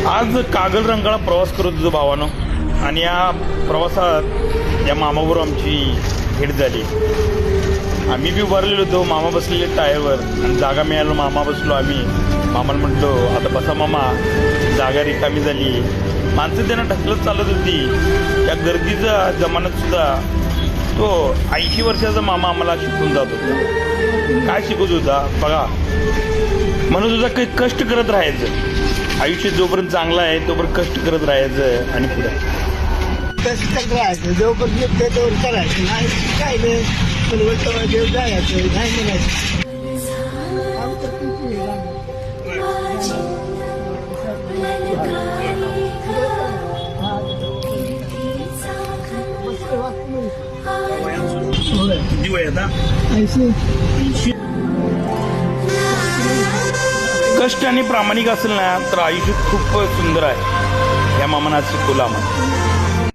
आज कागल रंकाळा प्रवास करत होतो भावानं, आणि या प्रवासात या मामाबरोबर आमची भेट झाली. आम्ही बी उभारलेलो होतो, मामा बसलेले टायरवर आणि जागा मिळालो, मामा बसलो. आम्ही मामाला म्हटलो आता बसा मामा, जागा रिकामी झाली. माणसं त्यांना ढकलत चालत होती. या गर्दीचा जमान्यात सुद्धा तो 80 वर्षाचा मामा आम्हाला शिकून जात होता. काय शिकवत होता बघा, म्हणत होता काही कष्ट करत राहायचं. आयुष्य जोपर्यंत चांगलं आहे तोपर्यंत कष्ट करत राहायचं आणि पुढे कष्ट करत राहायचं. जोपर्यंत येते तोवर करायचं, नाही काय नाही पण देव जायचं नाही म्हणायचं. किती वय आता? कष्ट आणि प्रामाणिक असेल ना तर आयुष्य खूप सुंदर आहे. या मामानं आज शिकवलं आम्हाला.